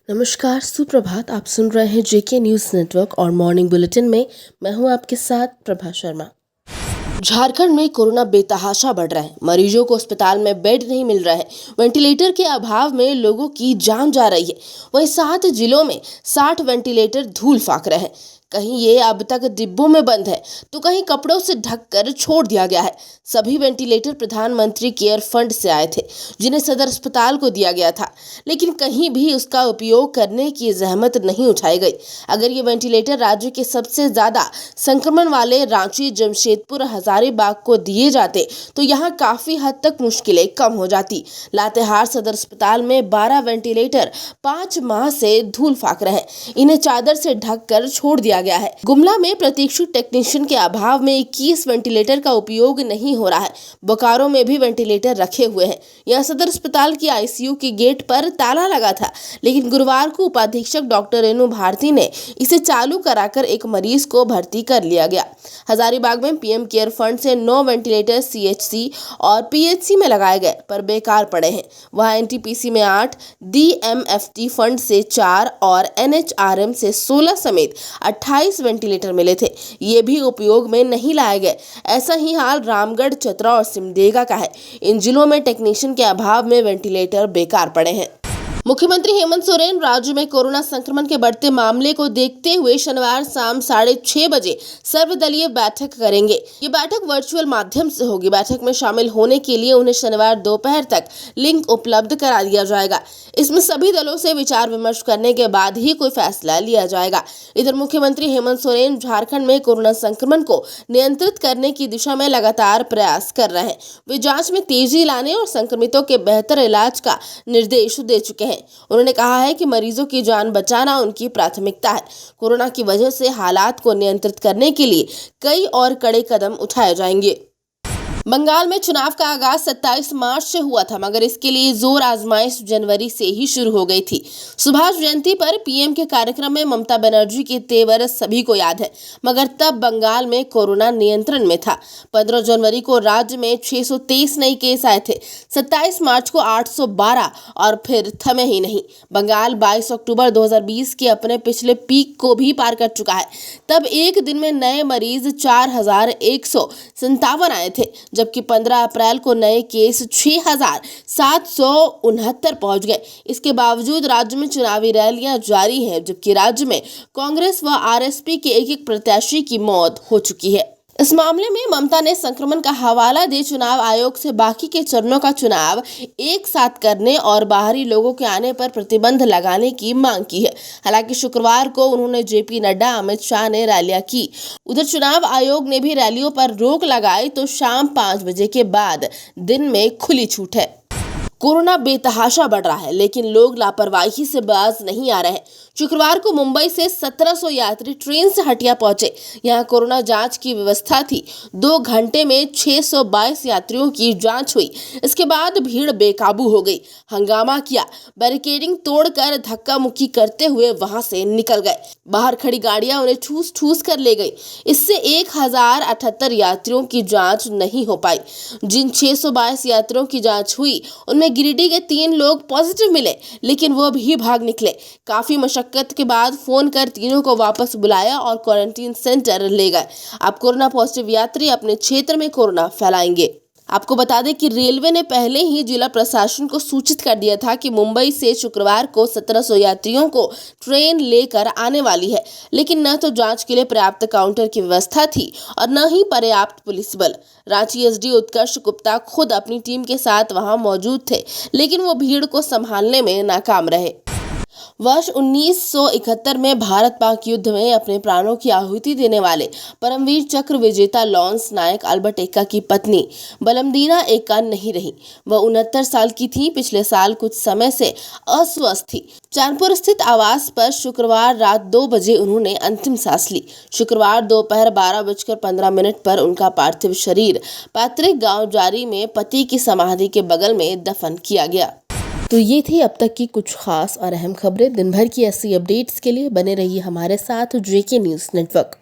नमस्कार, सुप्रभात। आप सुन रहे हैं जेके न्यूज़ नेटवर्क और मॉर्निंग बुलेटिन में मैं हूं आपके साथ प्रभा शर्मा। झारखंड में कोरोना बेतहाशा बढ़ रहा है। मरीजों को अस्पताल में बेड नहीं मिल रहा है। वेंटिलेटर के अभाव में लोगों की जान जा रही है। वहीं 7 जिलों में 60 वेंटिलेटर धूल फाक रहे हैं। कहीं ये अब तक डिब्बों में बंद है तो कहीं कपड़ों से ढककर छोड़ दिया गया है। सभी वेंटिलेटर प्रधानमंत्री केयर फंड से आए थे, जिन्हें सदर अस्पताल को दिया गया था, लेकिन कहीं भी उसका उपयोग करने की जहमत नहीं उठाई गई। अगर ये वेंटिलेटर राज्य के सबसे ज्यादा संक्रमण वाले रांची, जमशेदपुर, हजारीबाग को दिए जाते तो यहाँ काफी हद तक मुश्किलें कम हो जाती। लातेहार सदर अस्पताल में 12 वेंटिलेटर 5 माह से धूल फाक रहे हैं। इन्हें चादर से ढककर छोड़ दिया गया है। गुमला में प्रशिक्षित टेक्नीशियन के अभाव में 21 वेंटिलेटर का उपयोग नहीं हो रहा है। बोकारो में भी वेंटिलेटर रखे हुए हैं। यहाँ सदर अस्पताल की आईसीयू के गेट पर ताला लगा था, लेकिन गुरुवार को उपाधीक्षक डॉक्टर रेणु भारती ने इसे चालू कराकर एक मरीज को भर्ती कर लिया गया। हजारीबाग में पीएम केयर फंड से 9 वेंटिलेटर सीएचसी और पीएचसी में लगाए गए पर बेकार पड़े हैं। वहाँ एनटीपीसी में 8, डीएमएफटी फंड से 4 और एनएचआरएम से 16 समेत 28 वेंटिलेटर मिले थे। ये भी उपयोग में नहीं लाए गए। ऐसा ही हाल रामगढ़, चतरा और सिमडेगा का है। इन जिलों में टेक्नीशियन के अभाव में वेंटिलेटर बेकार पड़े हैं। मुख्यमंत्री हेमंत सोरेन राज्य में कोरोना संक्रमण के बढ़ते मामले को देखते हुए शनिवार शाम 6:30 बजे सर्वदलीय बैठक करेंगे। ये बैठक वर्चुअल माध्यम से होगी। बैठक में शामिल होने के लिए उन्हें शनिवार दोपहर तक लिंक उपलब्ध करा दिया जाएगा। इसमें सभी दलों से विचार विमर्श करने के बाद ही कोई फैसला लिया जाएगा। इधर मुख्यमंत्री हेमंत सोरेन झारखंड में कोरोना संक्रमण को नियंत्रित करने की दिशा में लगातार प्रयास कर रहे हैं। वे जांच में तेजी लाने और संक्रमितों के बेहतर इलाज का निर्देश दे चुके हैं। उन्होंने कहा है कि मरीजों की जान बचाना उनकी प्राथमिकता है। कोरोना की वजह से हालात को नियंत्रित करने के लिए कई और कड़े कदम उठाए जाएंगे। बंगाल में चुनाव का आगाज 27 मार्च से हुआ था, मगर इसके लिए जोर आजमाइश जनवरी से ही शुरू हो गई थी। सुभाष जयंती पर पीएम के कार्यक्रम में ममता बनर्जी के तेवर सभी को याद है, मगर तब बंगाल में कोरोना नियंत्रण में था। 15 जनवरी को राज्य में 623 नए केस आए थे। 27 मार्च को 812 और फिर थमे ही नहीं। बंगाल 22 अक्टूबर 2020 के अपने पिछले पीक को भी पार कर चुका है। तब एक दिन में नए मरीज 4157 आए थे, जबकि 15 अप्रैल को नए केस 6769 पहुंच गए। इसके बावजूद राज्य में चुनावी रैलियां जारी हैं, जबकि राज्य में कांग्रेस व आरएसपी के एक प्रत्याशी की मौत हो चुकी है। इस मामले में ममता ने संक्रमण का हवाला दे चुनाव आयोग से बाकी के चरणों का चुनाव एक साथ करने और बाहरी लोगों के आने पर प्रतिबंध लगाने की मांग की है। हालांकि शुक्रवार को उन्होंने जेपी नड्डा, अमित शाह ने रैलियां की। उधर चुनाव आयोग ने भी रैलियों पर रोक लगाई तो शाम 5 बजे के बाद दिन में खुली छूट है। कोरोना बेतहाशा बढ़ रहा है, लेकिन लोग लापरवाही से बाज नहीं आ रहे हैं। शुक्रवार को मुंबई से 1700 यात्री ट्रेन से हटिया पहुंचे। यहां कोरोना जांच की व्यवस्था थी। 2 घंटे में 622 यात्रियों की जांच हुई। इसके बाद भीड़ बेकाबू हो गई। हंगामा किया, बैरिकेडिंग तोड़कर धक्का मुक्की करते हुए वहां से निकल गए। बाहर खड़ी गाड़ियां उन्हें ठूस ठूस कर ले गई। इससे 1078 यात्रियों की जांच नहीं हो पाई। जिन 622 यात्रियों की जांच हुई उनमें गिरिडीह के 3 लोग पॉजिटिव मिले, लेकिन वो भी भाग निकले। काफी मशक्कत के बाद फोन कर तीनों को वापस बुलाया और क्वारंटीन सेंटर ले गए। अब कोरोना पॉजिटिव यात्री अपने क्षेत्र में कोरोना फैलाएंगे। आपको बता दें कि रेलवे ने पहले ही जिला प्रशासन को सूचित कर दिया था कि मुंबई से शुक्रवार को 1700 यात्रियों को ट्रेन लेकर आने वाली है, लेकिन न तो जांच के लिए पर्याप्त काउंटर की व्यवस्था थी और न ही पर्याप्त पुलिस बल। रांची एसडी उत्कर्ष गुप्ता खुद अपनी टीम के साथ वहां मौजूद थे, लेकिन वो भीड़ को संभालने में नाकाम रहे। वर्ष 1971 में भारत पाक युद्ध में अपने प्राणों की आहुति देने वाले परमवीर चक्र विजेता लॉन्स नायक अल्बर्ट एक्का की पत्नी बलमदीना एक्का नहीं रही। वह 69 साल की थी। पिछले साल कुछ समय से अस्वस्थ थी। चांदपुर स्थित आवास पर शुक्रवार रात 2 बजे उन्होंने अंतिम सांस ली। शुक्रवार दोपहर 12:15 पर उनका पार्थिव शरीर पैतृक गांव जारी में पति की समाधि के बगल में दफन किया गया। तो ये थी अब तक की कुछ खास और अहम खबरें। दिन भर की ऐसी अपडेट्स के लिए बने रहिए हमारे साथ जेके न्यूज़ नेटवर्क।